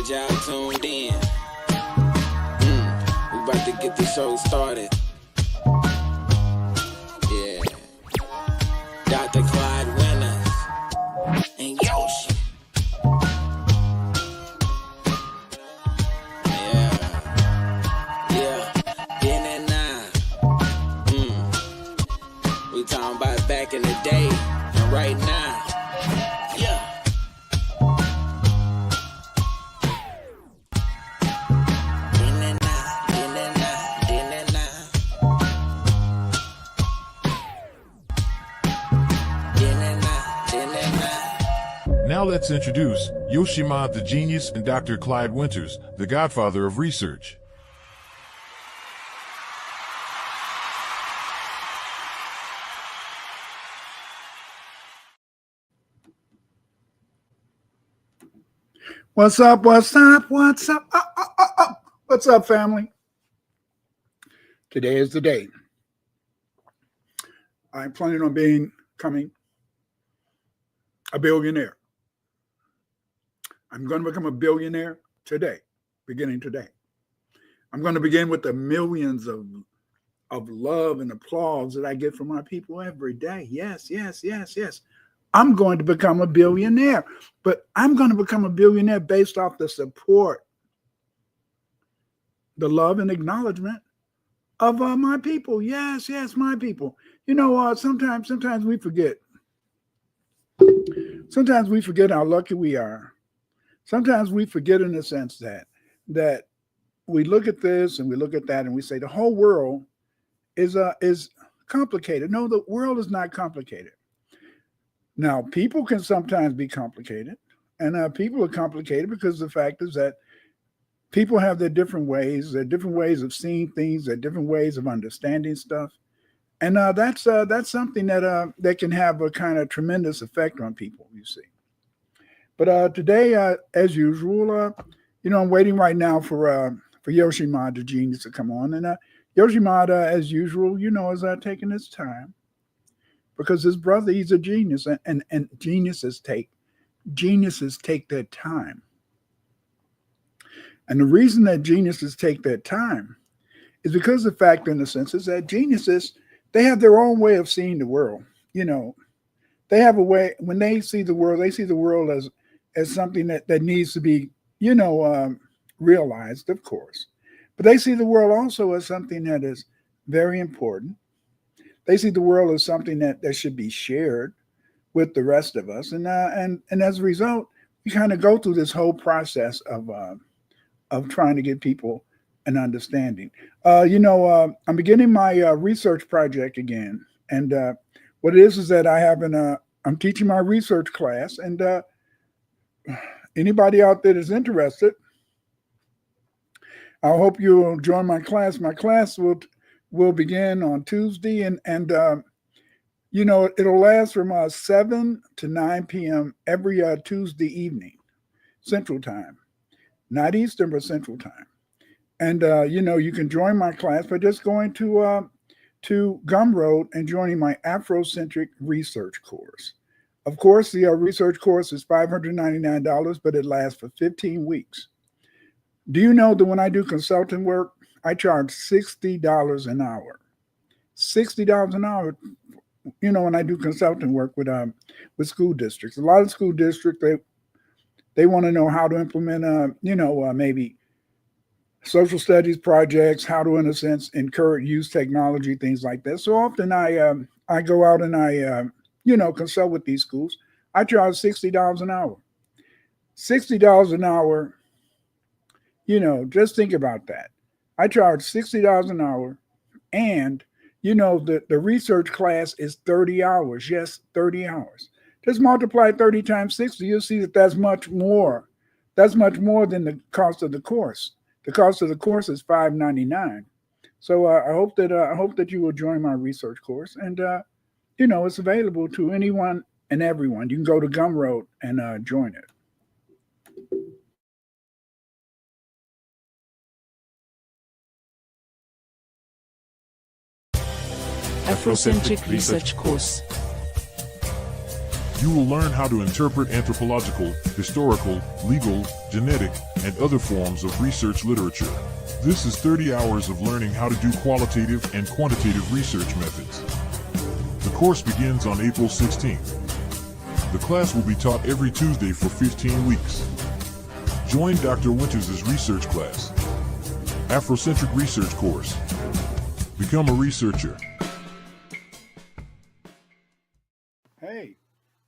glad y'all tuned in. We about to get the show started. Yeah. Dr. Clyde Winters and Yoshi. Yeah. In and now. We talking about back in the day and right now. Yeah. Now let's introduce Yoshima the Genius and Dr. Clyde Winters, the godfather of research. What's up? What's up? What's up? What's up, family? Today is the day. I'm planning on becoming a billionaire. I'm going to become a billionaire today, beginning today. I'm going to begin with the millions of love and applause that I get from my people every day. Yes. I'm going to become a billionaire, but I'm going to become a billionaire based off the support, the love and acknowledgement of my people. Yes, my people. You know, sometimes we forget. Sometimes we forget how lucky we are. Sometimes we forget in the sense that we look at this and we look at that and we say the whole world is complicated. No, the world is not complicated. Now, people can sometimes be complicated, and people are complicated because the fact is that people have their different ways of seeing things, their different ways of understanding stuff, and that's something that can have a kind of tremendous effect on people, you see. But today, as usual, I'm waiting right now for Yoshima the Genius to come on, and Yoshima, as usual, is taking his time. Because his brother, he's a genius, and geniuses take their time. And the reason that geniuses take their time is because the fact, in a sense, is that geniuses, they have their own way of seeing the world. They have a way, when they see the world as something that needs to be, realized, of course. But they see the world also as something that is very important. They see the world as something that should be shared with the rest of us, and as a result, we kind of go through this whole process of trying to get people an understanding. I'm beginning my research project again, and what it is that I'm teaching my research class, and anybody out there that's interested, I hope you'll join my class. My class will begin on Tuesday, and it'll last from 7 to 9 p.m. every Tuesday evening, Central Time, not Eastern, but Central Time. And you can join my class by just going to Gumroad and joining my Afrocentric research course. Of course, the research course is $599, but it lasts for 15 weeks. Do you know that when I do consulting work, I charge $60 an hour. $60 an hour, when I do consulting work with school districts. A lot of school districts, they want to know how to implement, maybe social studies projects, how to, in a sense, use technology, things like that. So often I go out and I consult with these schools. I charge $60 an hour. $60 an hour, just think about that. I charge $60 an hour, and the research class is 30 hours. Yes, 30 hours. Just multiply 30 times 60. You'll see that that's much more. That's much more than the cost of the course. The cost of the course is $599. So I hope that you will join my research course, and it's available to anyone and everyone. You can go to Gumroad and join it. Afrocentric Research Course. You will learn how to interpret anthropological, historical, legal, genetic, and other forms of research literature. This is 30 hours of learning how to do qualitative and quantitative research methods. The course begins on April 16th. The class will be taught every Tuesday for 15 weeks. Join Dr. Winters' research class. Afrocentric Research Course. Become a researcher. Hey,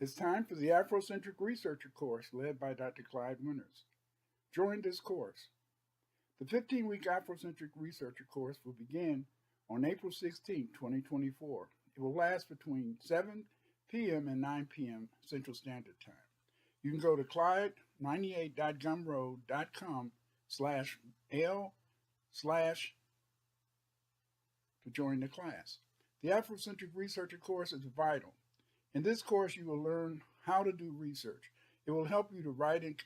it's time for the Afrocentric Researcher course led by Dr. Clyde Winters. Join this course. The 15-week Afrocentric Researcher course will begin on April 16, 2024. It will last between 7 p.m. and 9 p.m. Central Standard Time. You can go to clyde98.gumroad.com/L/ to join the class. The Afrocentric Researcher course is vital. In this course, you will learn how to do research. It will help you to write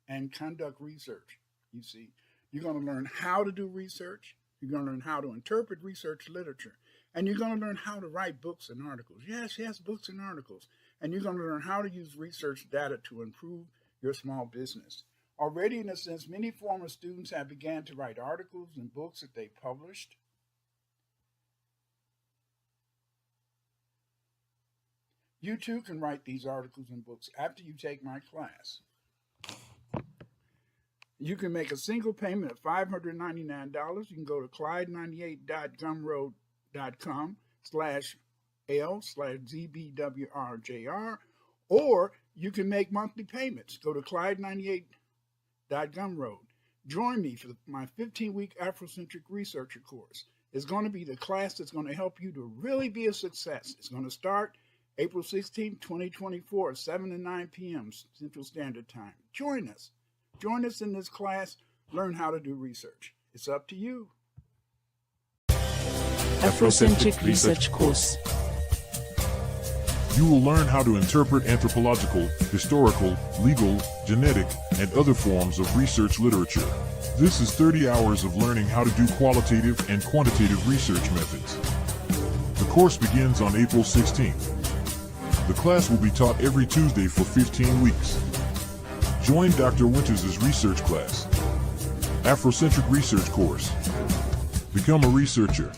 and conduct research. You see, you're going to learn how to do research. You're going to learn how to interpret research literature. And you're going to learn how to write books and articles. Yes, books and articles. And you're going to learn how to use research data to improve your small business. Already, in a sense, many former students have begun to write articles and books that they published. You too can write these articles and books after you take my class. You can make a single payment of $599. You can go to clyde98.gumroad.com/L/ZBWRJR, or you can make monthly payments. Go to clyde98.gumroad. Join me for my 15-week Afrocentric Researcher course. It's going to be the class that's going to help you to really be a success. It's going to start April 16, 2024, 7 to 9 p.m. Central Standard Time. Join us. Join us in this class. Learn how to do research. It's up to you. Afrocentric Research Course. You will learn how to interpret anthropological, historical, legal, genetic, and other forms of research literature. This is 30 hours of learning how to do qualitative and quantitative research methods. The course begins on April 16th. The class will be taught every Tuesday for 15 weeks. Join Dr. Winters' research class. Afrocentric Research Course. Become a researcher.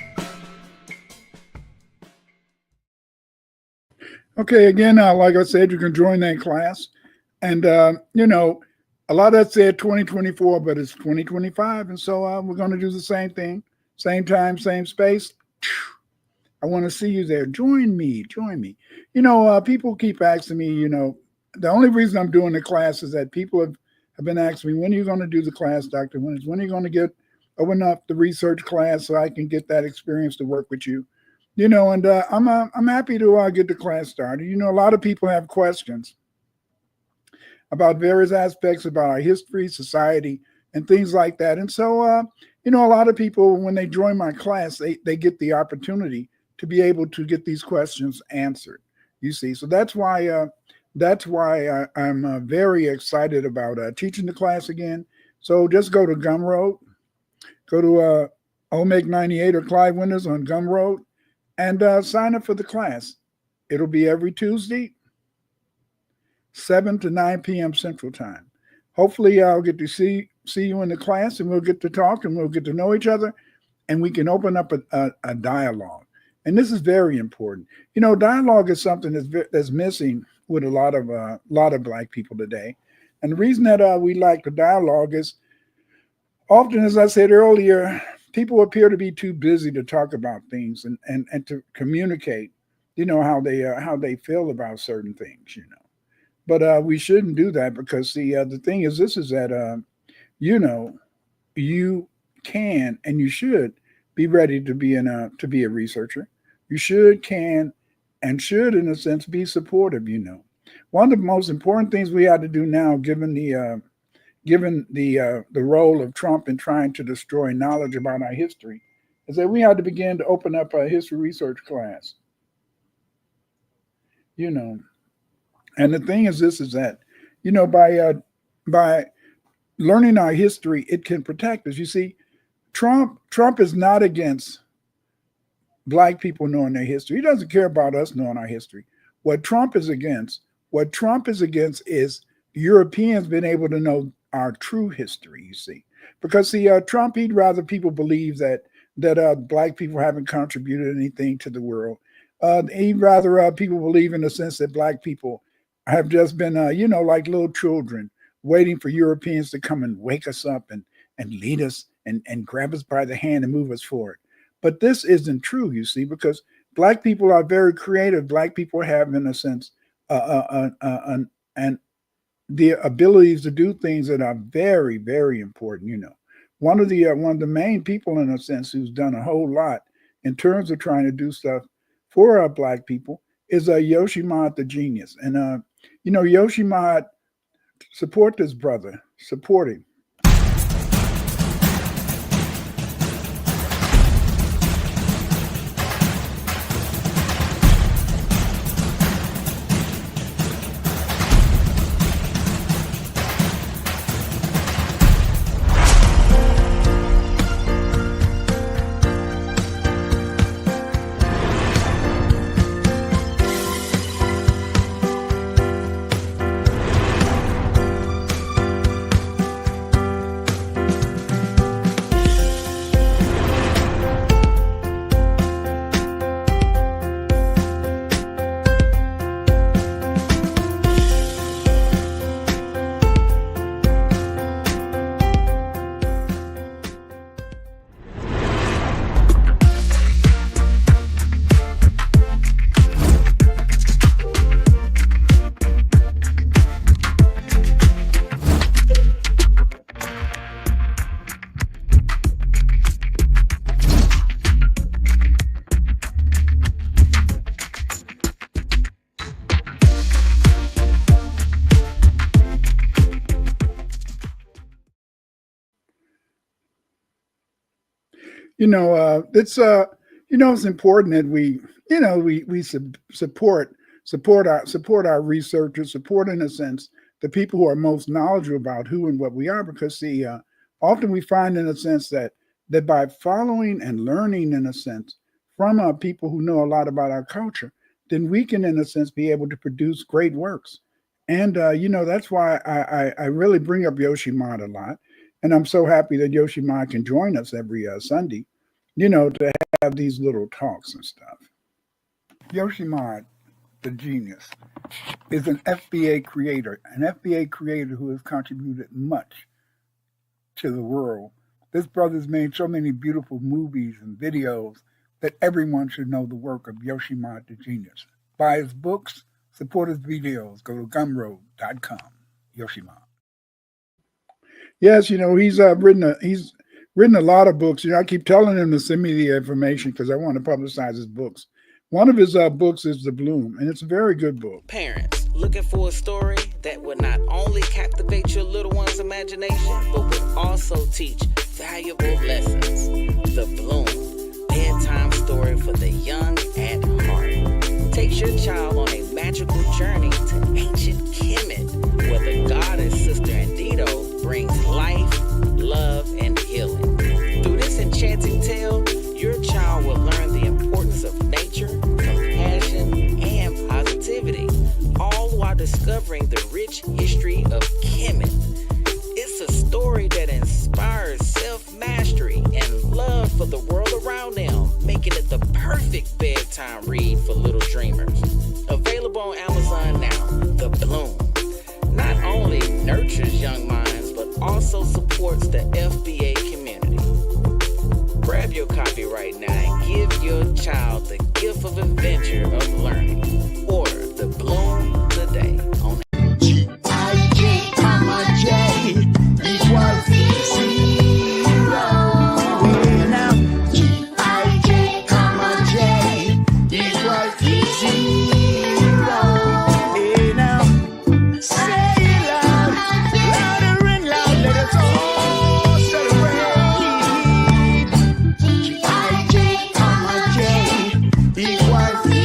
Okay, again, like I said, you can join that class. And, a lot of that said 2024, but it's 2025. And so we're going to do the same thing, same time, same space. I want to see you there. Join me. People keep asking me, the only reason I'm doing the class is that people have been asking me, when are you going to do the class, Dr. Winters? When are you going to open up the research class so I can get that experience to work with you? And I'm happy to get the class started. A lot of people have questions about various aspects about our history, society, and things like that. And so, a lot of people, when they join my class, they get the opportunity to be able to get these questions answered. You see, so that's why I'm very excited about teaching the class again. So just go to Gumroad, go to OMEG98 or Clyde Winters on Gumroad, and sign up for the class. It'll be every Tuesday, 7 to 9 p.m. Central Time. Hopefully, I'll get to see you in the class, and we'll get to talk, and we'll get to know each other, and we can open up a dialogue. And this is very important. Dialogue is something that's missing with a lot of Black people today. And the reason that we like the dialogue is often, as I said earlier, people appear to be too busy to talk about things and to communicate, how they feel about certain things, But we shouldn't do that, because the thing is, this is that, you can and you should be ready to be a researcher. You should, can, and should, in a sense, be supportive. One of the most important things we have to do now, given the role of Trump in trying to destroy knowledge about our history, is that we had to begin to open up a history research class. And the thing is, this is that, by learning our history, it can protect us. You see, Trump is not against Black people knowing their history. He doesn't care about us knowing our history. What Trump is against What Trump is against is Europeans being able to know our true history, you see. Because see, Trump, he'd rather people believe that black people haven't contributed anything to the world. He'd rather people believe in the sense that black people have just been, like little children waiting for Europeans to come and wake us up and lead us and grab us by the hand and move us forward. But this isn't true, you see, because black people are very creative. Black people have, in a sense, and the abilities to do things that are very, very important. One of the main people, in a sense, who's done a whole lot in terms of trying to do stuff for our black people is Yoshi Mod the genius. And Yoshi Mod, support this brother, support him. It's important that we support our researchers, support, in a sense, the people who are most knowledgeable about who and what we are, because see, often we find, in a sense, that by following and learning, in a sense, from people who know a lot about our culture, then we can, in a sense, be able to produce great works. And that's why I really bring up Yoshi Mod a lot. And I'm so happy that Yoshi Mod can join us every Sunday, to have these little talks and stuff. Yoshi Mod, the genius, is an FBA creator who has contributed much to the world. This brother's made so many beautiful movies and videos that everyone should know the work of Yoshi Mod, the genius. Buy his books, support his videos. Go to Gumroad.com. Yoshi Mod. Yes, he's written a lot of books. I keep telling him to send me the information because I want to publicize his books. One of his books is The Bloom, and it's a very good book. Parents looking for a story that would not only captivate your little one's imagination, but would also teach valuable lessons. The Bloom, bedtime story for the young at heart, takes your child on a magical journey to ancient Kemet, where the goddess Sister Andito brings life, love, and healing. Through this enchanting tale, your child will learn the importance of nature, compassion, and positivity, all while discovering the rich history of Kemet. It's a story that inspires self-mastery and love for the world around them, making it the perfect bedtime read for little dreamers. Available on Amazon now, The Bloom not only nurtures young minds, but also supports the FBA community. Grab your copy right now and give your child the gift of adventure of learning. Order The Bloom today on G-I-J, comma J, equals 0. Now, G-I-J, comma J, equals 0. Now, say it loud, louder and loud, let us all celebrate. G-I-J, comma J, equals 0.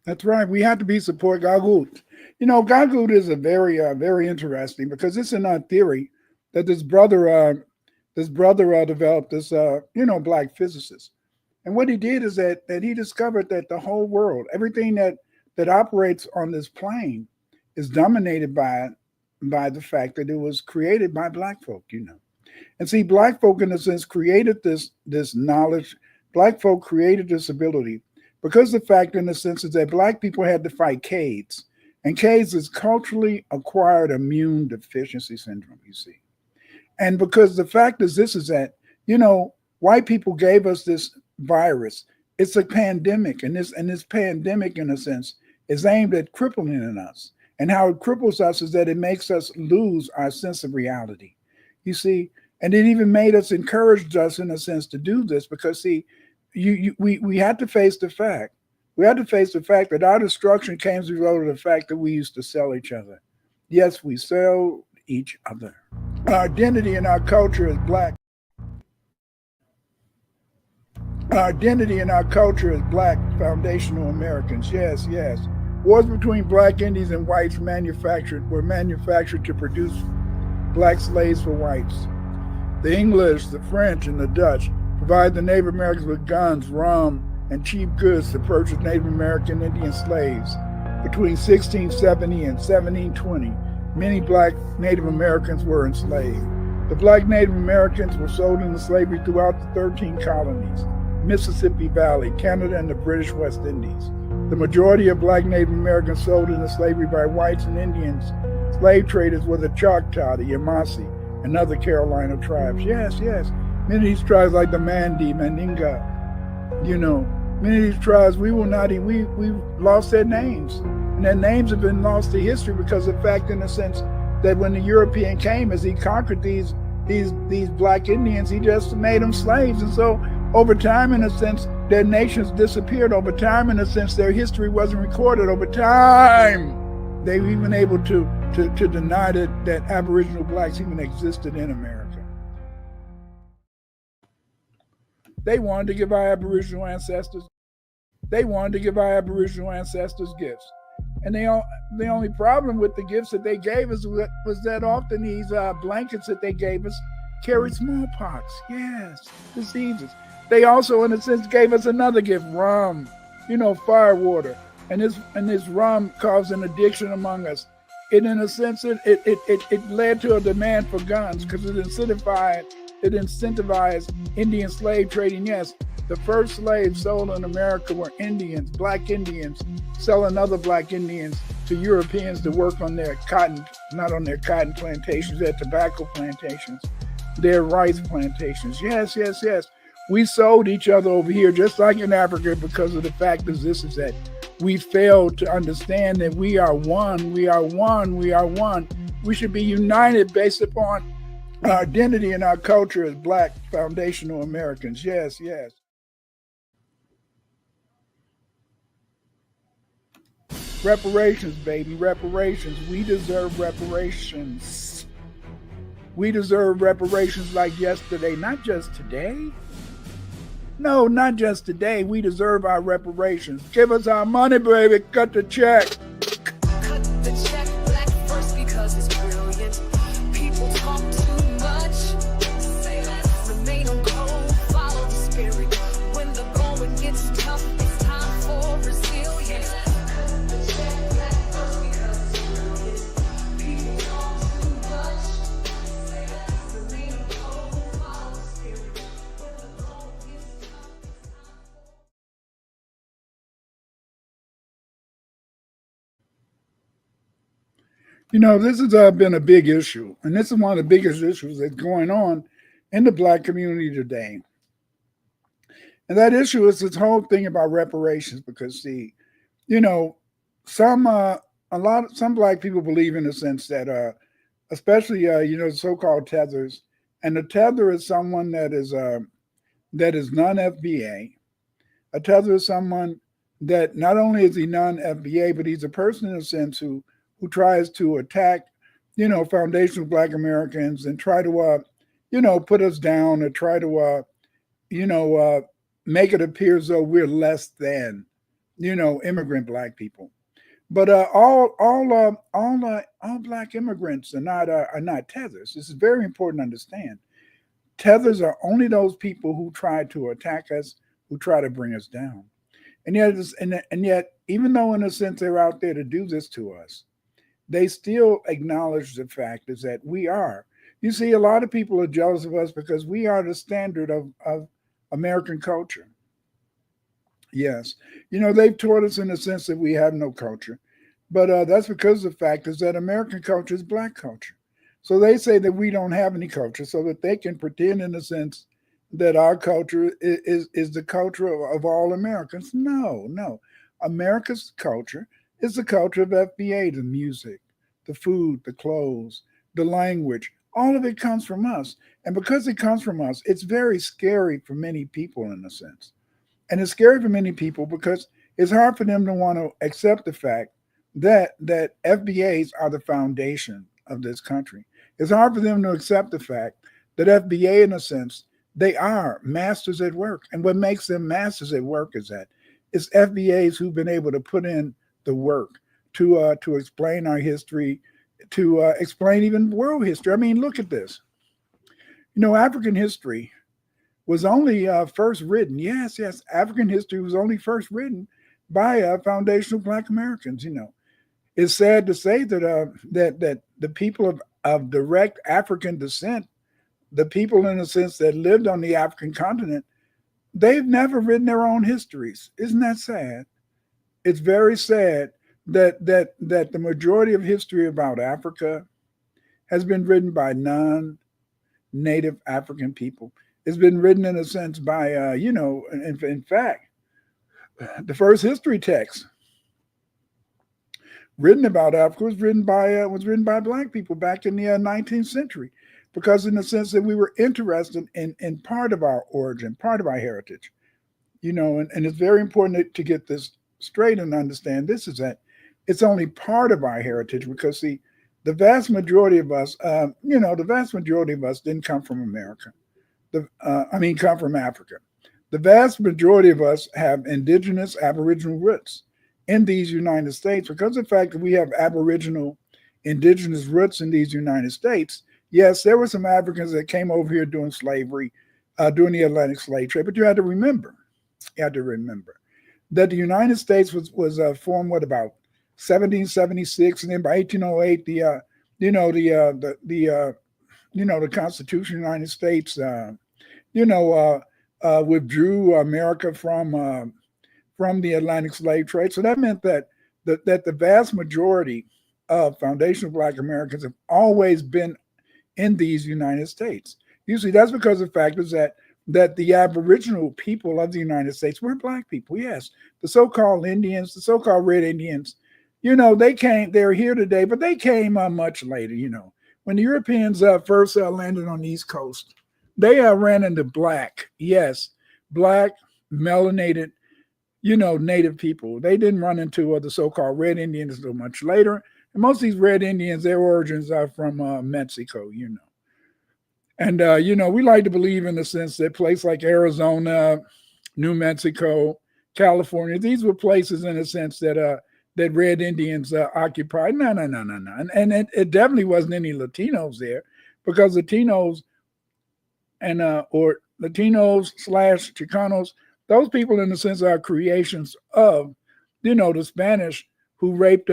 That's right. We have to be support Gagut. You know, Gagut is a very interesting because it's in our theory that this brother developed this black physicist, and what he did is that he discovered that the whole world, everything that operates on this plane, is dominated by the fact that it was created by black folk. And see, black folk in a sense created this knowledge. Black folk created this ability because the fact in a sense is that black people had to fight CAIDS. And CAIDS is culturally acquired immune deficiency syndrome, you see. And because the fact is this is that, white people gave us this virus. It's a pandemic, and this pandemic in a sense is aimed at crippling in us. And how it cripples us is that it makes us lose our sense of reality. You see, and it even made us, encouraged us in a sense to do this because see, we had to face the fact. We had to face the fact that our destruction came as a result of the fact that we used to sell each other. Yes, we sell each other. Our identity and our culture is black. Our identity and our culture is black foundational Americans. Yes, yes. Wars between black Indians and whites were manufactured to produce black slaves for whites. The English, the French, and the Dutch provide the Native Americans with guns, rum, and cheap goods to purchase Native American Indian slaves. Between 1670 and 1720, many black Native Americans were enslaved. The black Native Americans were sold into slavery throughout the 13 colonies, Mississippi Valley, Canada, and the British West Indies. The majority of black Native Americans sold into slavery by whites and Indians. Slave traders were the Choctaw, the Yamasee, and other Carolina tribes. Yes, yes. Many of these tribes like the Mandi, Mandinga, many of these tribes, we've lost their names. And their names have been lost to history because of the fact, in a sense, that when the European came, as he conquered these black Indians, he just made them slaves. And so over time, in a sense, their nations disappeared. Over time, in a sense, their history wasn't recorded. Over time, they were even able to deny that Aboriginal blacks even existed in America. They wanted to give our Aboriginal ancestors gifts. And the only problem with the gifts that they gave us was that often these blankets that they gave us carried smallpox. Yes, diseases. They also, in a sense, gave us another gift, rum, fire water. And this rum caused an addiction among us. In a sense, it led to a demand for guns because it incentivized Indian slave trading. Yes, the first slaves sold in America were Indians, black Indians, selling other black Indians to Europeans to work on their cotton, not on their cotton plantations, their tobacco plantations, their rice plantations. Yes, yes, yes. We sold each other over here, just like in Africa, because of the fact is that we failed to understand that we are one, we are one, we are one. We should be united based upon our identity and our culture as black foundational Americans. Yes, yes. Reparations, baby, reparations. We deserve reparations. We deserve reparations like yesterday, not just today. No, not just today. We deserve our reparations. Give us our money, baby. Cut the check. Cut the check, black first because it's brilliant. People talk too much. Say less, remain on cold, follow the spirit. When the going gets tough, it's time for resilience. Cut the check, black first because it's brilliant. People talk too much. Say less, remain on cold, follow the spirit. When the going gets tough, it's time This has been a big issue, and this is one of the biggest issues that's going on in the black community today. And that issue is this whole thing about reparations, because some black people believe in the sense that, especially so-called tethers, and the tether is someone that is non-FBA. A tether is someone that not only is he non-FBA, but he's a person in a sense who tries to attack, foundational black Americans and try to, put us down, or try to, make it appear as though we're less than immigrant black people. But all black immigrants are not tethers. This is very important to understand. Tethers are only those people who try to attack us, who try to bring us down. And yet, even though in a sense they're out there to do this to us, they still acknowledge the fact is that we are. You see, a lot of people are jealous of us because we are the standard of American culture. Yes. They've taught us in the sense that we have no culture. But that's because the fact is that American culture is black culture. So they say that we don't have any culture so that they can pretend in a sense that our culture is the culture of all Americans. No, no. America's culture is the culture of FBA, the music, the food, the clothes, the language. All of it comes from us. And because it comes from us, it's very scary for many people in a sense. And it's scary for many people because it's hard for them to want to accept the fact that FBAs are the foundation of this country. It's hard for them to accept the fact that FBA, in a sense, they are masters at work. And what makes them masters at work is that it's FBAs who've been able to put in the work to explain our history, to explain even world history. I mean, look at this. African history was only first written. Yes, African history was only first written by foundational Black Americans. It's sad to say that the people of direct African descent, the people in a sense that lived on the African continent, they've never written their own histories. Isn't that sad? It's very sad that the majority of history about Africa has been written by non-native African people. It's been written in a sense by in fact, the first history text written about Africa was written by Black people back in the 19th century, because in the sense that we were interested in part of our origin, part of our heritage, and it's very important to get this straight and understand this is that it's only part of our heritage, because the vast majority of us, didn't come from America. Come from Africa. The vast majority of us have indigenous Aboriginal roots in these United States. Because of the fact that we have Aboriginal indigenous roots in these United States, yes, there were some Africans that came over here during slavery, during the Atlantic slave trade, but you had to remember that the United States was formed, about 1776, and then by 1808, the Constitution of the United States, withdrew America from the Atlantic slave trade. So that meant that the vast majority of foundational Black Americans have always been in these United States. Usually that's because the fact is that the Aboriginal people of the United States were Black people. Yes, the so-called Indians, the so-called Red Indians, they're here today, but they came much later. When the Europeans first landed on the East Coast, they ran into Black, melanated, Native people. They didn't run into the so-called Red Indians until much later. And most of these Red Indians, their origins are from Mexico, And, we like to believe in the sense that places like Arizona, New Mexico, California, these were places in a sense that Red Indians occupied. No. And it definitely wasn't any Latinos there, because Latinos and or Latinos / Chicanos, those people in a sense are creations of, the Spanish who raped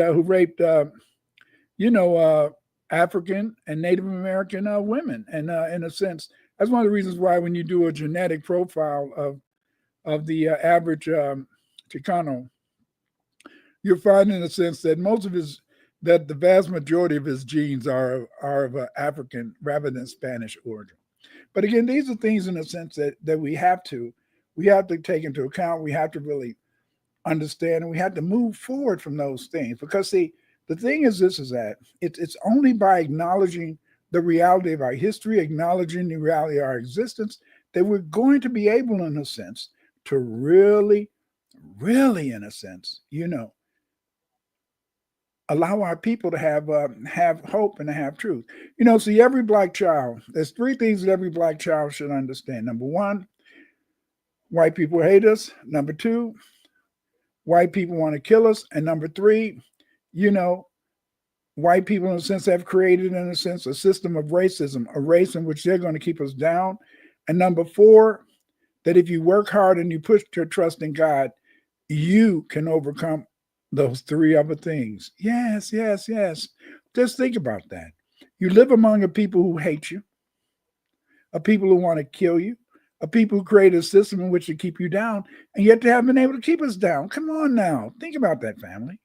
African and Native American women. And in a sense, that's one of the reasons why when you do a genetic profile of the average Chicano, you'll find in a sense that that the vast majority of his genes are of African rather than Spanish origin. But again, these are things in a sense that we have to take into account. We have to really understand, and we have to move forward from those things, because the thing is that it's only by acknowledging the reality of our history, acknowledging the reality of our existence, that we're going to be able, in a sense, to really, in a sense, allow our people to have hope and to have truth. See, every Black child, there's three things that every Black child should understand. Number one, white people hate us. Number two, white people want to kill us. And number three, you know, white people, in a sense, have created, in a sense, a system of racism, a race in which they're going to keep us down. And number four, that if you work hard and you put your trust in God, you can overcome those three other things. Yes, yes, yes. Just think about that. You live among a people who hate you, a people who want to kill you, a people who create a system in which to keep you down, and yet they haven't been able to keep us down. Come on now. Think about that, family.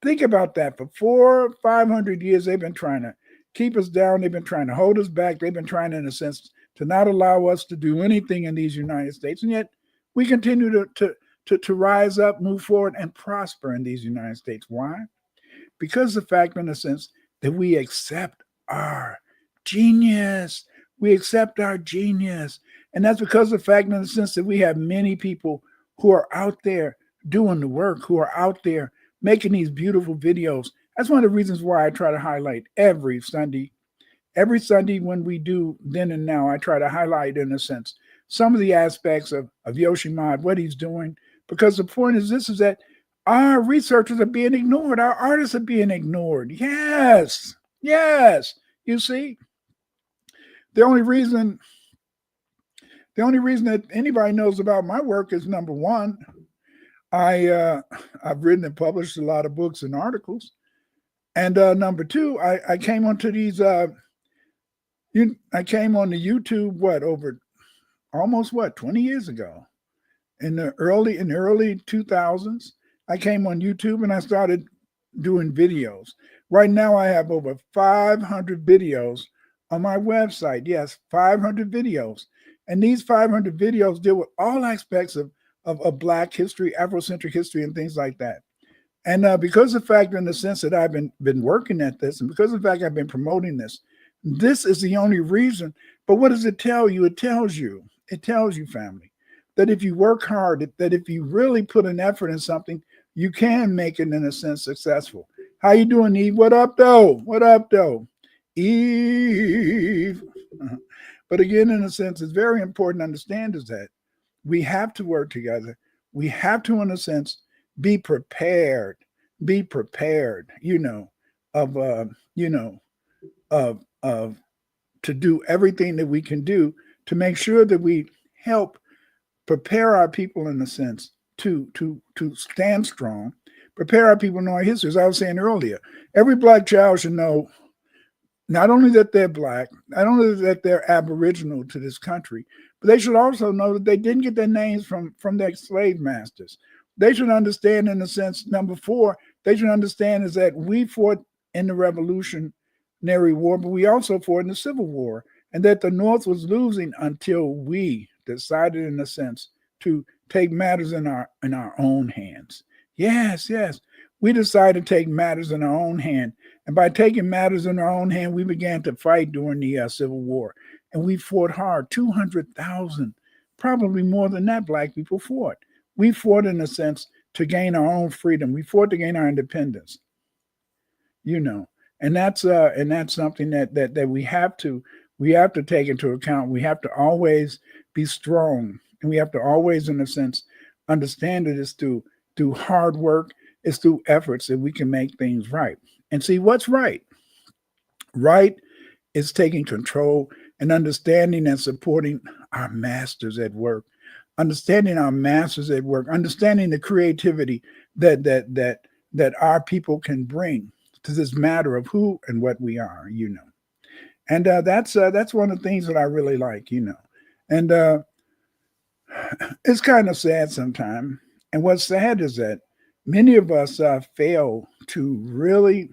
Think about that. For 400 or 500 years, they've been trying to keep us down. They've been trying to hold us back. They've been trying, in a sense, to not allow us to do anything in these United States. And yet we continue to rise up, move forward, and prosper in these United States. Why? Because the fact, in a sense, that we accept our genius. We accept our genius. And that's because of the fact, in the sense, that we have many people who are out there doing the work, who are out there making these beautiful videos. That's one of the reasons why I try to highlight every Sunday. Every Sunday when we do Then and Now, I try to highlight, in a sense, some of the aspects of Yoshimod, what he's doing. Because the point is this, is that our researchers are being ignored. Our artists are being ignored. Yes, yes. You see, the only reason that anybody knows about my work is, number one, I've written and published a lot of books and articles. And number two, I came onto these, I came on the YouTube, over almost 20 years ago. In the early 2000s, I came on YouTube and I started doing videos. Right now, I have over 500 videos on my website. Yes, 500 videos. And these 500 videos deal with all aspects of Black history, Afrocentric history, and things like that. And because of the fact, in the sense that I've been working at this, and because of the fact I've been promoting this, this is the only reason. But what does it tell you? It tells you, family, that if you work hard, that if you really put an effort in something, you can make it, in a sense, successful. How you doing, Eve? What up, though? What up, though? Eve. But again, in a sense, it's very important to understand is that we have to work together. We have to, in a sense, be prepared, to do everything that we can do to make sure that we help prepare our people, in a sense, to stand strong, prepare our people to know our history. As I was saying earlier, every Black child should know not only that they're Black, not only that they're Aboriginal to this country, but they should also know that they didn't get their names from their slave masters. They should understand, in a sense, number four, they should understand is that we fought in the Revolutionary War, but we also fought in the Civil War, and that the North was losing until we decided, in a sense, to take matters in our own hands. Yes, yes. We decided to take matters in our own hand. And by taking matters in our own hand, we began to fight during the Civil War. And we fought hard. 200,000, probably more than that, Black people fought. We fought, in a sense, to gain our own freedom. We fought to gain our independence. And that's something that we have to take into account. We have to always be strong, and we have to always, in a sense, understand that it's through hard work, it's through efforts that we can make things right. And see, what's right? Right is taking control and understanding and supporting our masters at work, understanding the creativity that our people can bring to this matter of who and what we are, And that's one of the things that I really like, And it's kind of sad sometimes. And what's sad is that many of us fail to really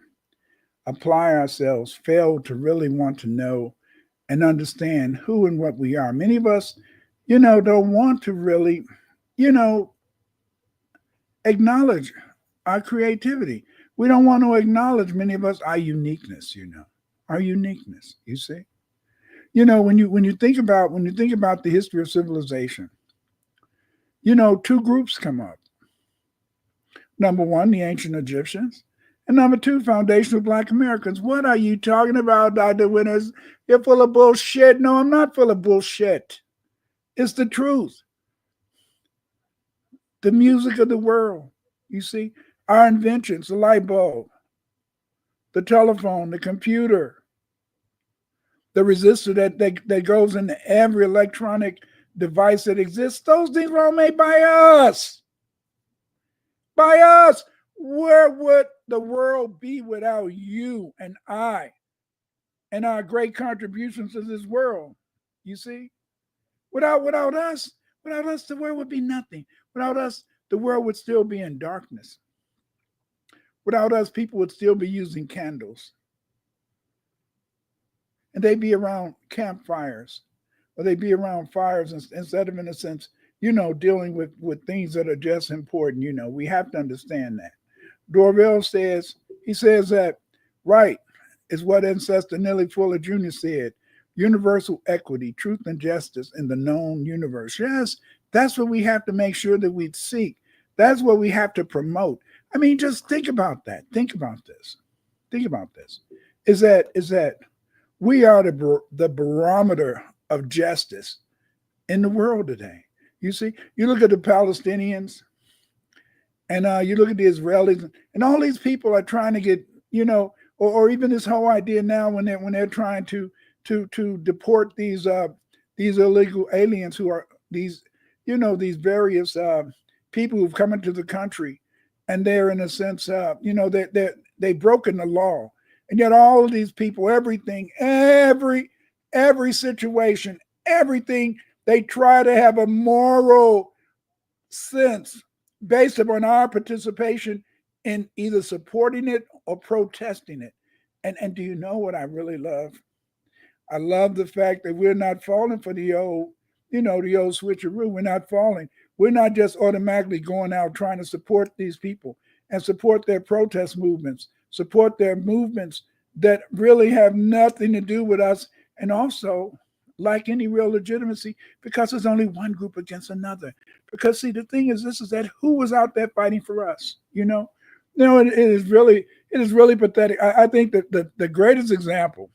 apply ourselves, fail to really want to know and understand who and what we are. Many of us, don't want to really, acknowledge our creativity. We don't want to acknowledge, many of us, our uniqueness, our uniqueness, you see. When you think about the history of civilization, two groups come up. Number one, the ancient Egyptians. And number two, foundational Black Americans. What are you talking about, Dr. Winters? You're full of bullshit. No, I'm not full of bullshit. It's the truth. the music of the world. You see, our inventions, the light bulb, the telephone, the computer, the resistor that goes into every electronic device that exists, those things were all made by us. By us. Where would the world be without you and I and our great contributions to this world? You see? Without us, the world would be nothing. Without us, the world would still be in darkness. Without us, people would still be using candles. And they'd be around campfires, or they'd be around fires instead of, in a sense, dealing with things that are just important. We have to understand that. Dorvell says that right is what ancestor Neely Fuller Jr. said: universal equity, truth, and justice in the known universe. Yes, that's what we have to make sure that we seek. That's what we have to promote. I mean, just think about that. Think about this. Think about this. Is that we are the barometer of justice in the world today. You see, you look at the Palestinians, and you look at the Israelis, and all these people are trying to get, or even this whole idea now when they're trying to deport these illegal aliens who are these various people who've come into the country, and they're, in a sense, they've broken the law, and yet all of these people, everything, every situation, everything, they try to have a moral sense based upon our participation in either supporting it or protesting it. And do you know what I really love? I love the fact that we're not falling for the old switcheroo. We're not falling. We're not just automatically going out trying to support these people and support their protest movements, support their movements that really have nothing to do with us, and also like any real legitimacy, because there's only one group against another. Because see, the thing is that who was out there fighting for us? It is really pathetic. I think that the greatest example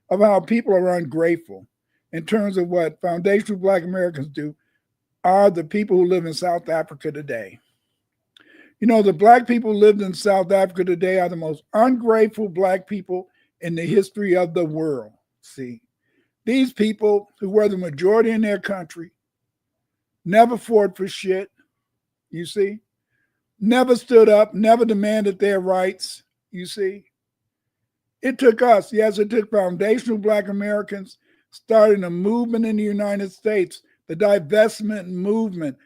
of how people are ungrateful in terms of what foundational Black Americans do are the people who live in South Africa today. The Black people who lived in South Africa today are the most ungrateful Black people in the history of the world. See, these people who were the majority in their country never fought for shit, you see, never stood up, never demanded their rights, you see. It took us, yes, it took foundational Black Americans starting a movement in the United States, the divestment movement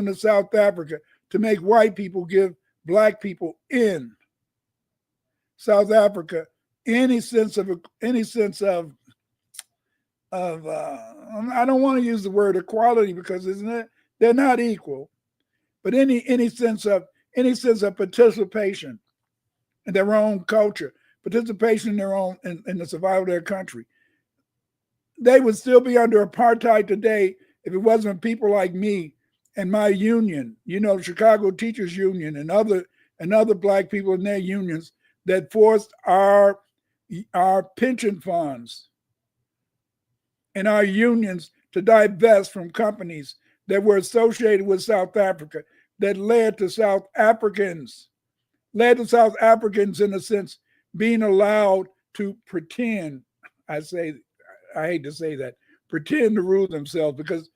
of South Africa, to make white people give Black people in South Africa any sense of I don't want to use the word equality because they're not equal, but any sense of participation in their own culture, participation in their own in the survival of their country. They would still be under apartheid today if it wasn't for people like me and my union, Chicago Teachers Union and other Black people in their unions that forced our pension funds and our unions to divest from companies that were associated with South Africa, that led to South Africans, in a sense, being allowed to pretend, I hate to say that, pretend to rule themselves, because,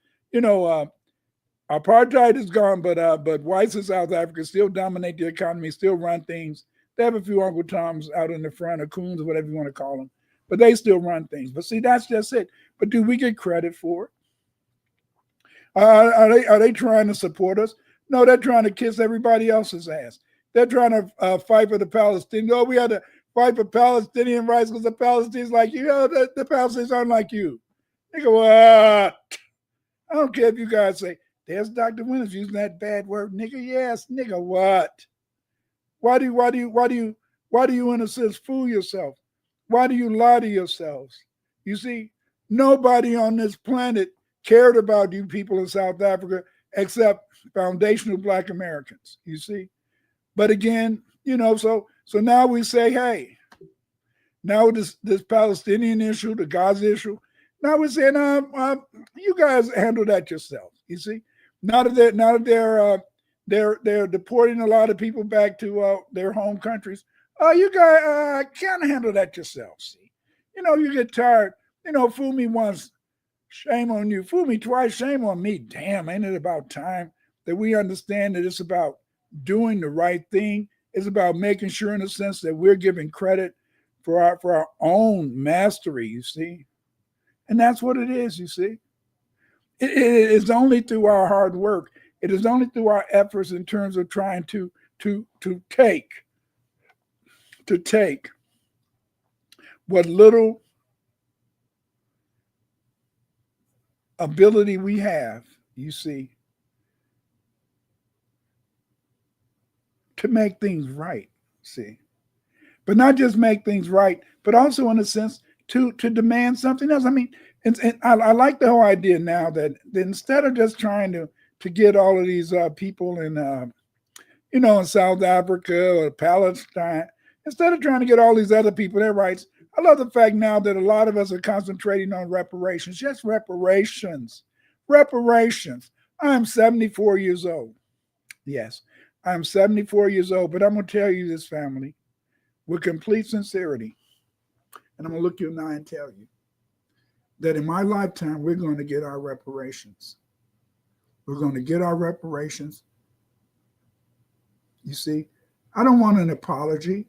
apartheid is gone, but whites in South Africa still dominate the economy, still run things. They have a few Uncle Toms out in the front, or coons, or whatever you want to call them, but they still run things. But see, that's just it. But do we get credit for it? Are they trying to support us? No, they're trying to kiss everybody else's ass. They're trying to fight for the Palestinians. Oh, we had to fight for Palestinian rights because the Palestinians like you. The Palestinians aren't like you. They go, what? I don't care if you guys say, there's Dr. Winters using that bad word, nigga. Yes, nigga, what? Why do you in a sense fool yourself? Why do you lie to yourselves? You see, nobody on this planet cared about you people in South Africa except foundational Black Americans, you see. But again, so now we say, hey, now this Palestinian issue, the Gaza issue, now we're saying, you guys handle that yourself, you see. Now that they're deporting a lot of people back to their home countries. Oh, you guys can't handle that yourself. See, you get tired. Fool me once, shame on you. Fool me twice, shame on me. Damn, ain't it about time that we understand that it's about doing the right thing? It's about making sure, in a sense, that we're giving credit for our own mastery. You see, and that's what it is. You see, it is only through our hard work. It is only through our efforts in terms of trying to take what little ability we have, you see, to make things right, see. But not just make things right, but also in a sense to demand something else. I mean, and I like the whole idea now that instead of just trying to get all of these people in in South Africa or Palestine, instead of trying to get all these other people their rights, I love the fact now that a lot of us are concentrating on reparations, just reparations. Reparations. I am 74 years old. Yes, I'm 74 years old, but I'm going to tell you this, family, with complete sincerity, and I'm going to look you in the eye and tell you that in my lifetime, we're going to get our reparations. We're going to get our reparations. You see, I don't want an apology.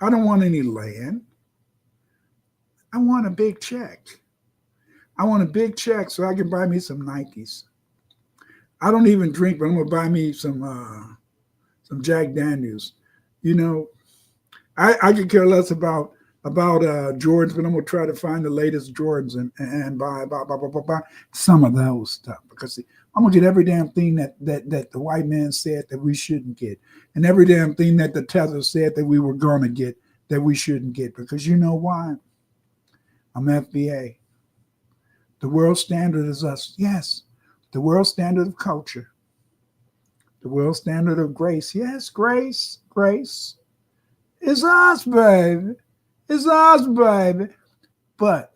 I don't want any land. I want a big check. I want a big check so I can buy me some Nikes. I don't even drink, but I'm going to buy me some Jack Daniels. I could care less about Jordans, but I'm going to try to find the latest Jordans and buy some of those stuff. Because see, I'm going to get every damn thing that the white man said that we shouldn't get. And every damn thing that the tether said that we were going to get that we shouldn't get. Because you know why? I'm FBA. The world standard is us. Yes. The world standard of culture. The world standard of grace. Yes, grace. Grace. It's us, baby. It's us, baby. But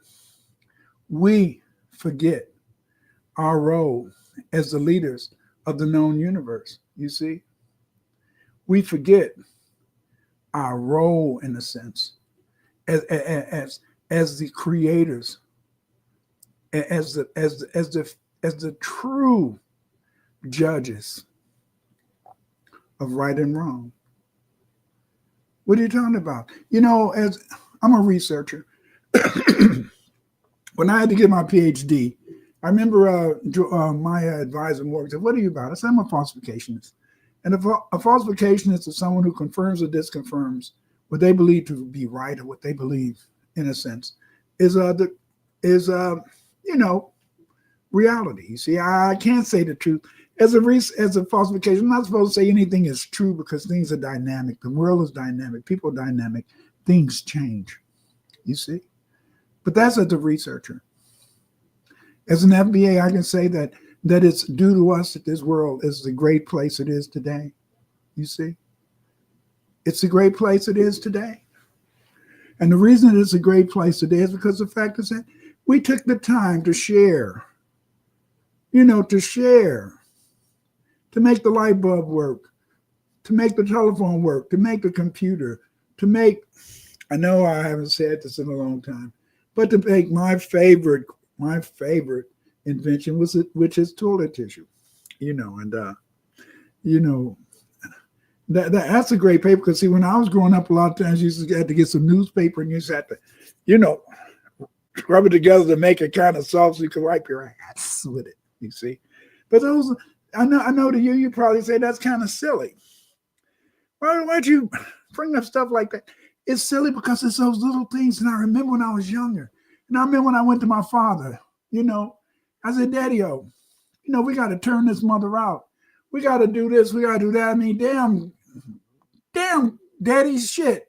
we forget our role as the leaders of the known universe, you see. We forget our role, in a sense, as the creators, as the true judges of right and wrong. What are you talking about? As I'm a researcher, when I had to get my PhD, I remember my advisor Morgan said, "What are you about?" I said, "I'm a falsificationist." And a falsificationist is someone who confirms or disconfirms what they believe to be right or what they believe, in a sense, is reality. You see, I can't say the truth. As a falsification, I'm not supposed to say anything is true because things are dynamic. The world is dynamic. People are dynamic. Things change. You see? But that's as a researcher. As an FBA, I can say that it's due to us that this world is the great place it is today. You see? It's the great place it is today. And the reason it's a great place today is because the fact is that we took the time to share, to make the light bulb work, to make the telephone work, to make the computer, I know I haven't said this in a long time, but to make my favorite invention which is toilet tissue, that's a great paper because see, when I was growing up, a lot of times you used to have to get some newspaper and you just had to, rub it together to make it kind of soft so you could wipe your ass with it. You see, but those I know to you probably say that's kind of silly. Why'd you bring up stuff like that? It's silly because it's those little things. And I remember when I was younger, and I remember when I went to my father, I said, "Daddy-o, we got to turn this mother out. We got to do this. We got to do that." I mean, damn, daddy's shit.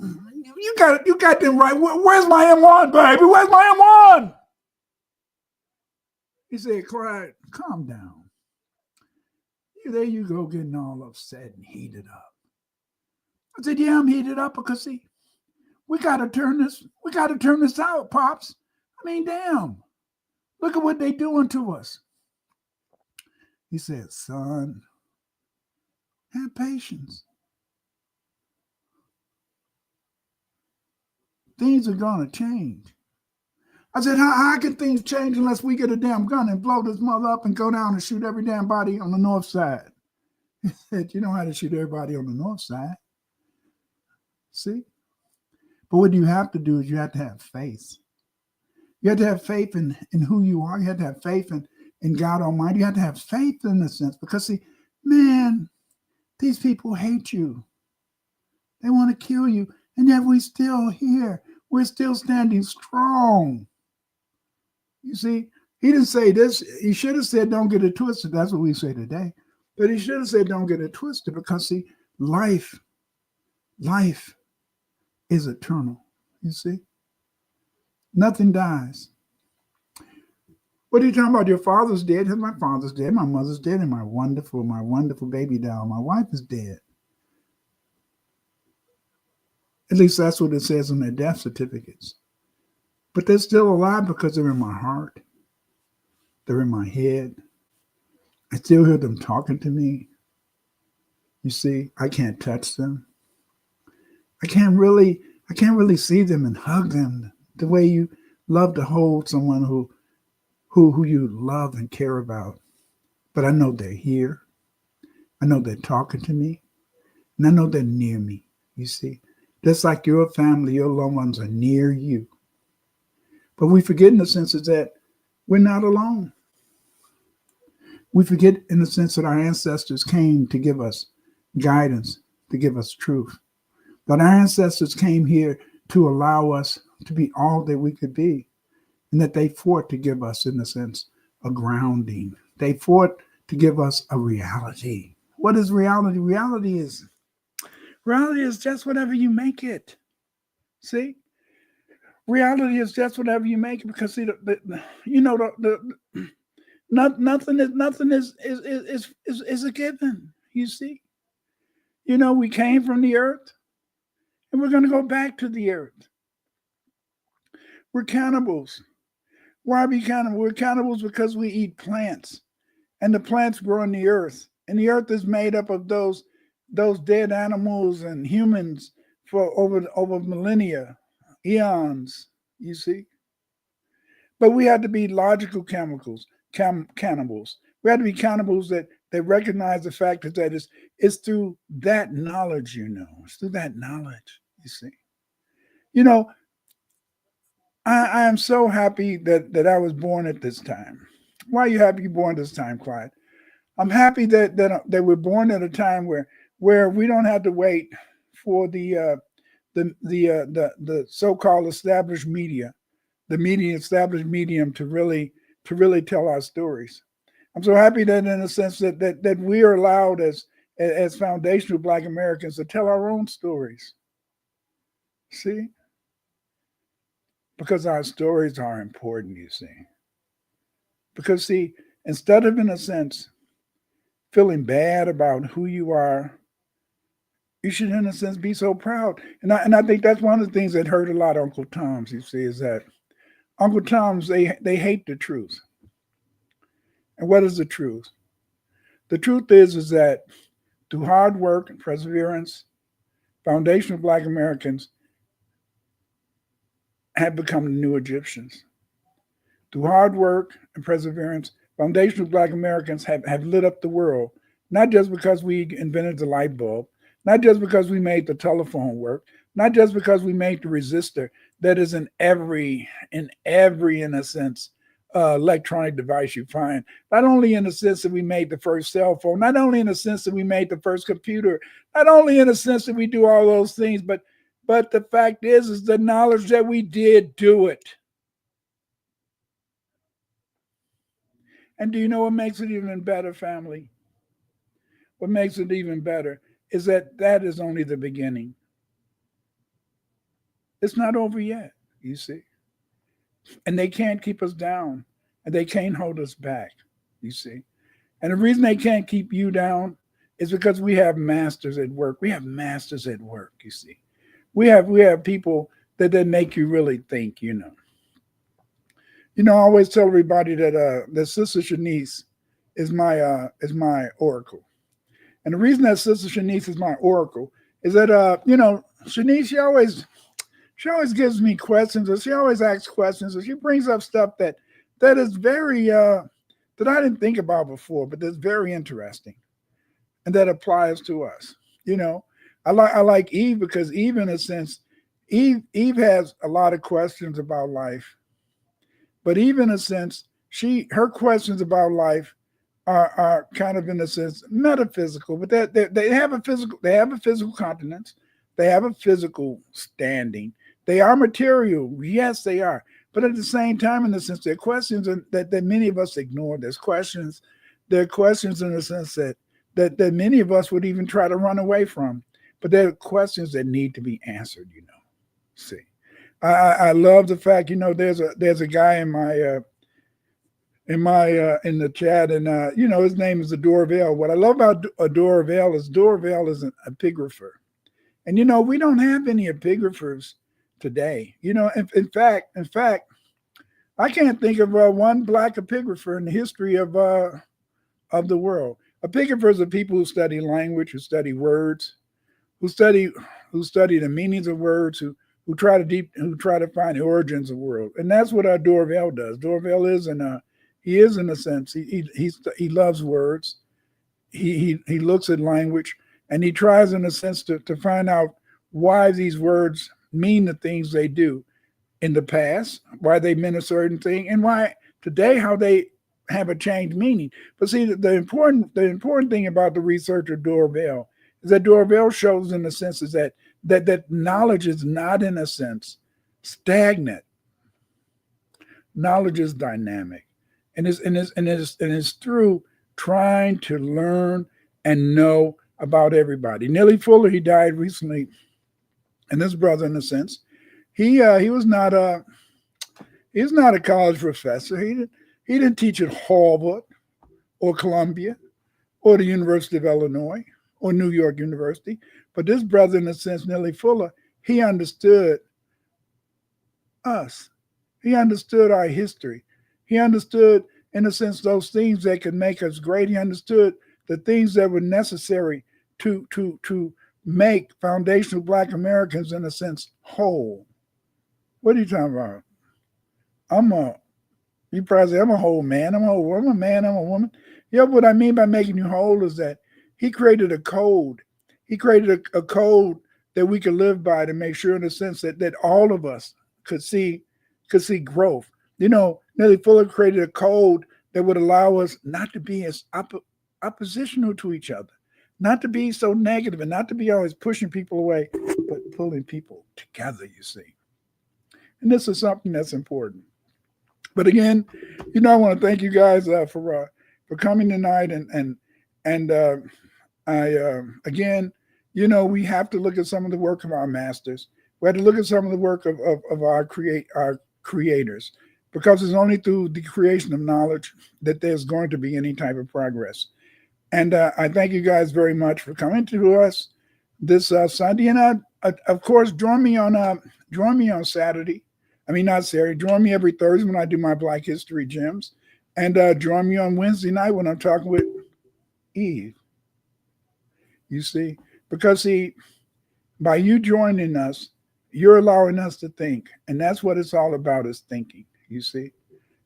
You got them right. Where's my M1, baby? Where's my M1? He said, "Clyde, calm down. There you go, getting all upset and heated up." I said, "Yeah, I'm heated up because see, we got to turn this out, Pops. I mean, damn. Look at what they're doing to us. He said, son, have patience. Things are going to change. I said, how can things change unless we get a damn gun and blow this mother up and go down and shoot every damn body on the north side? He said, you know how to shoot everybody on the north side. See? But what you have to do is you have to have faith. You have to have faith in who you are. You have to have faith in God Almighty. You have to have faith in a sense because, see, man, these people hate you. They want to kill you. And yet we're still here. We're still standing strong. You see, he didn't say this. He should have said, don't get it twisted. That's what we say today. But he should have said, don't get it twisted because, see, life is eternal. You see? Nothing dies. What are you talking about? Your father's dead. My father's dead. My mother's dead. And my wonderful baby doll. My wife is dead. At least that's what it says on their death certificates. But they're still alive because they're in my heart. They're in my head. I still hear them talking to me. You see, I can't touch them. I can't really see them and hug them the way you love to hold someone who you love and care about. But I know they're here. I know they're talking to me. And I know they're near me. You see, just like your family, your loved ones are near you. But we forget in the sense that we're not alone. We forget in the sense that our ancestors came to give us guidance, to give us truth. But our ancestors came here to allow us to be all that we could be. And that they fought to give us, in a sense, a grounding. They fought to give us a reality. What is reality? Reality is just whatever you make it. See? Reality is just whatever you make it because, see, nothing is a given, you see? You know, we came from the earth and we're going to go back to the earth. We're cannibals. Why are we cannibals? We're cannibals because we eat plants, and the plants grow in the earth, and the earth is made up of those dead animals and humans for over millennia, eons. You see, but we had to be logical cannibals. We had to be cannibals that recognize the fact that it's through that knowledge. It's through that knowledge. You see, I am so happy that I was born at this time. Why are you happy you were born this time, Clyde? I'm happy that we're born at a time where we don't have to wait for the so-called established media, the established medium to really tell our stories. I'm so happy that in a sense that we are allowed as foundational Black Americans to tell our own stories. See? Because our stories are important, you see. Because, see, instead of, in a sense, feeling bad about who you are, you should, in a sense, be so proud. And I think that's one of the things that hurt a lot of Uncle Toms, you see, is that Uncle Toms, they hate the truth. And what is the truth? The truth is that through hard work and perseverance, foundational Black Americans have become the new Egyptians. Through hard work and perseverance, foundational Black Americans have lit up the world, not just because we invented the light bulb, not just because we made the telephone work, not just because we made the resistor that is in every, in a sense, electronic device you find. Not only in the sense that we made the first cell phone, not only in the sense that we made the first computer, not only in the sense that we do all those things, but the fact is the knowledge that we did do it. And do you know what makes it even better, family? What makes it even better is that is only the beginning. It's not over yet, you see. And they can't keep us down, and they can't hold us back, you see. And the reason they can't keep you down is because we have masters at work. We have masters at work, you see. We have people that make you really think, You know, I always tell everybody that Sister Shanice is my oracle. And the reason that Sister Shanice is my oracle is that you know, Shanice, she always gives me questions, or she always asks questions, or she brings up stuff that is very that I didn't think about before, but that's very interesting and that applies to us. You know, I like Eve because Eve, in a sense, Eve has a lot of questions about life, but Eve, in a sense, her questions about life are kind of, in a sense, metaphysical, but they have a physical continence, they have a physical standing, they are material, yes, they are, but at the same time, in a sense, they're questions that many of us ignore. They're questions in the sense that many of us would even try to run away from, but they're questions that need to be answered. You know, see, I love the fact, you know, there's a guy in the chat, and you know, his name is Adorvale. What I love about Adorvale is an epigrapher, and you know, we don't have any epigraphers today. You know, in fact, I can't think of one black epigrapher in the history of the world. Epigraphers are people who study language, who study words, who study the meanings of words, who try to find the origins of the world, and that's what Dorvell does. Dorvell is he is, in a sense, he loves words. He looks at language, and he tries, in a sense, to find out why these words mean the things they do in the past, why they meant a certain thing, and why today how they have a changed meaning. But see, the important thing about the researcher Dorvell is that Dorvell shows, in a sense, is that knowledge is not, in a sense, stagnant. Knowledge is dynamic, and it's through trying to learn and know about everybody. Neely Fuller, he died recently, and this brother, in a sense, he was not a college professor. He didn't teach at Harvard or Columbia or the University of Illinois or New York University. But this brother, in a sense, Neely Fuller, he understood us. He understood our history. He understood, in a sense, those things that could make us great. He understood the things that were necessary to make foundational Black Americans, in a sense, whole. What are you talking about? You probably say, I'm a whole man. I'm a man, I'm a woman. Yeah, what I mean by making you whole is that he created a code. He created a code that we could live by to make sure, in a sense, that all of us could see growth. You know, Neely Fuller created a code that would allow us not to be as oppositional to each other, not to be so negative, and not to be always pushing people away, but pulling people together, you see. And this is something that's important. But again, you know, I want to thank you guys for coming tonight, and again, you know, we have to look at some of the work of our masters. We have to look at some of the work of our creators, because it's only through the creation of knowledge that there's going to be any type of progress. And I thank you guys very much for coming to us this Sunday. And of course, join me on Saturday. I mean, not Saturday. Join me every Thursday when I do my Black History Gems, and join me on Wednesday night when I'm talking with Eve. You see, because by you joining us, you're allowing us to think, and that's what it's all about, is thinking. You see,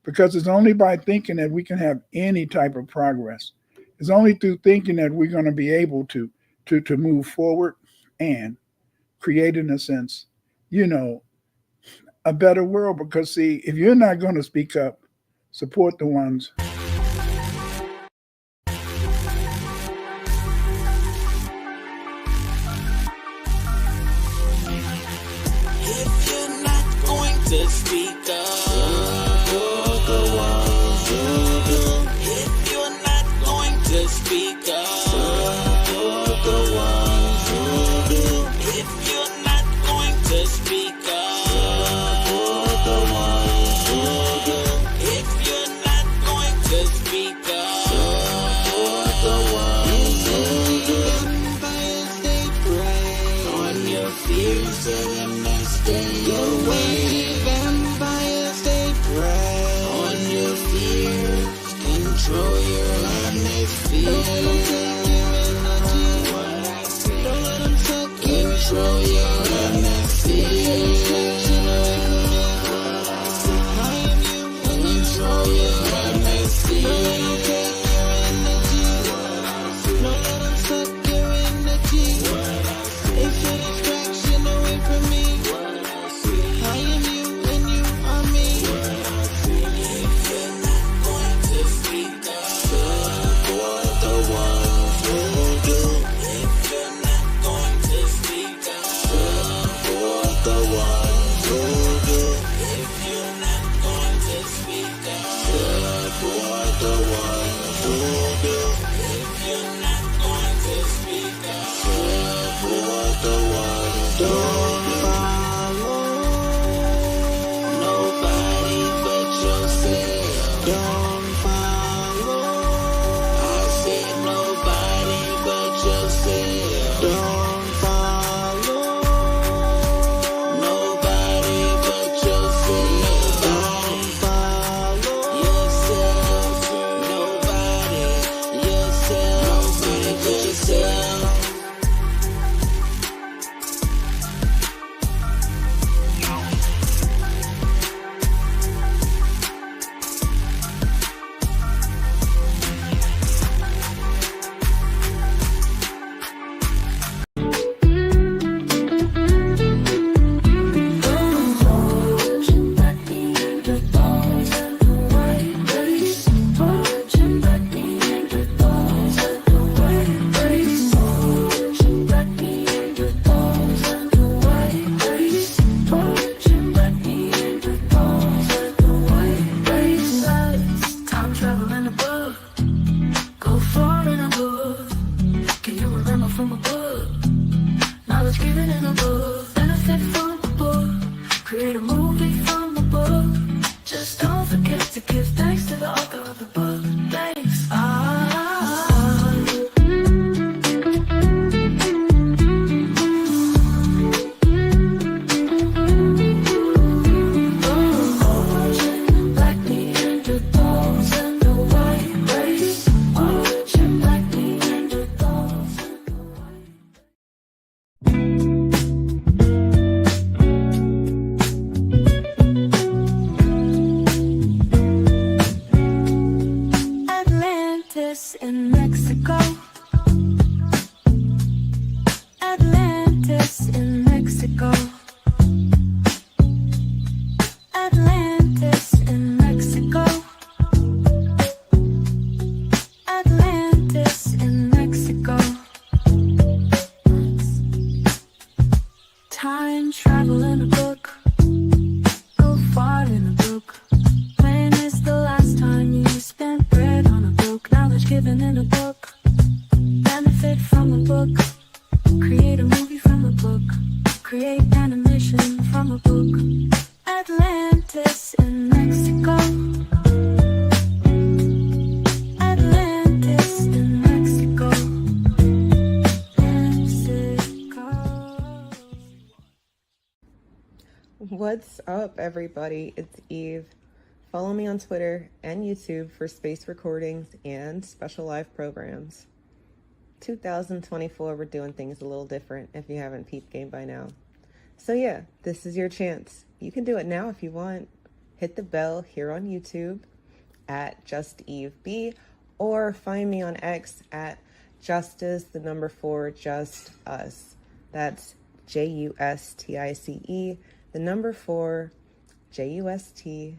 because it's only by thinking that we can have any type of progress. It's only through thinking that we're going to be able to move forward and create, in a sense, you know, a better world. Because see, if you're not going to speak up, support the ones. If you're not going to speak up, support the ones who do. If you're not going to speak up, support the ones who do. If you're not going to speak up, support the ones who do. If you're not going Atlantis in Mexico. Atlantis in Mexico. Atlantis in Mexico. Atlantis in Mexico. Time travel in a book. Go far in a book. When is the last time you spent bread on a book? Knowledge given in a book. Benefit from a book. Create a movie from a book. Create animation from a book. Atlantis in Mexico. Atlantis in Mexico. Mexico. What's up, everybody? It's Eve. Follow me on Twitter and YouTube for space recordings and special live programs. 2024, we're doing things a little different if you haven't peeped game by now. So yeah, this is your chance. You can do it now if you want. Hit the bell here on YouTube at JustEveB, or find me on X at Justice4Just Us. That's JUSTICE, 4 JUST_US.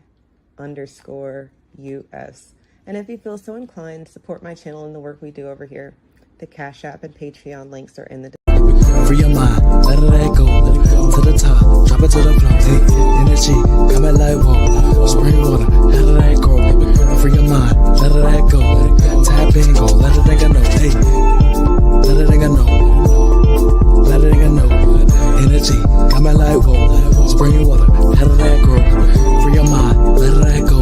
And if you feel so inclined, support my channel and the work we do over here. The Cash App and Patreon links are in the Free your mind, let it go to the top, drop it to the floor. Hey, energy, got my light whoa. Spring water, how did that go? Free your mind, let it go. Tap in, go, let it nigga know. Hey, let it nigga know. Let it nigga know. Energy, got my light whoa. Spring water, how did that grow? Free your mind, let it go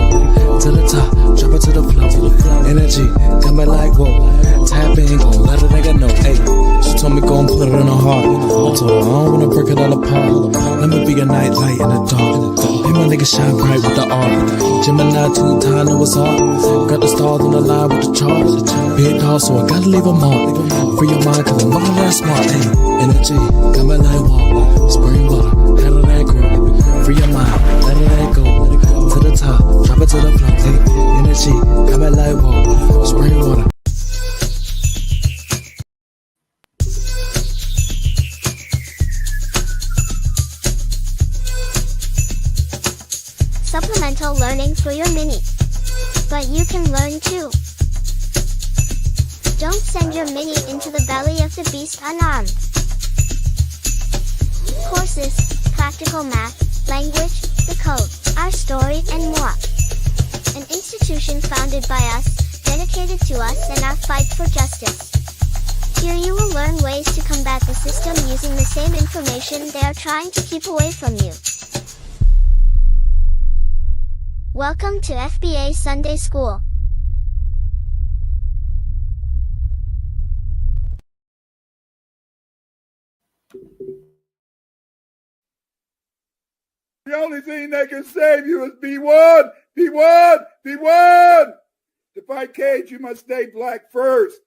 to the top, drop it to the floor. Energy, got my light whoa. Tap in, go, let it nigga know. Hey, she told me go and put it in her heart. I told her I don't wanna break it all apart. Let me be a night light in the dark. Hey, my nigga shine bright with the art. Gemini 2 time, know it's hard. Got the stars on the line with the charts. Big dog, so I gotta leave a mark. Free your mind, cause I'm looking that smart. Hey, energy, got my light walk. Spring water, how did that grow? Free your mind, let it go. To the top, drop it to the floor. Hey, energy, got my light walk. Spring water. Supplemental learning for your mini. But you can learn too. Don't send your mini into the belly of the beast unarmed. Courses, practical math, language, the code, our story, and more. An institution founded by us, dedicated to us and our fight for justice. Here you will learn ways to combat the system using the same information they are trying to keep away from you. Welcome to FBA Sunday School. The only thing that can save you is be one, be one, be one. To fight Cage, you must stay black first.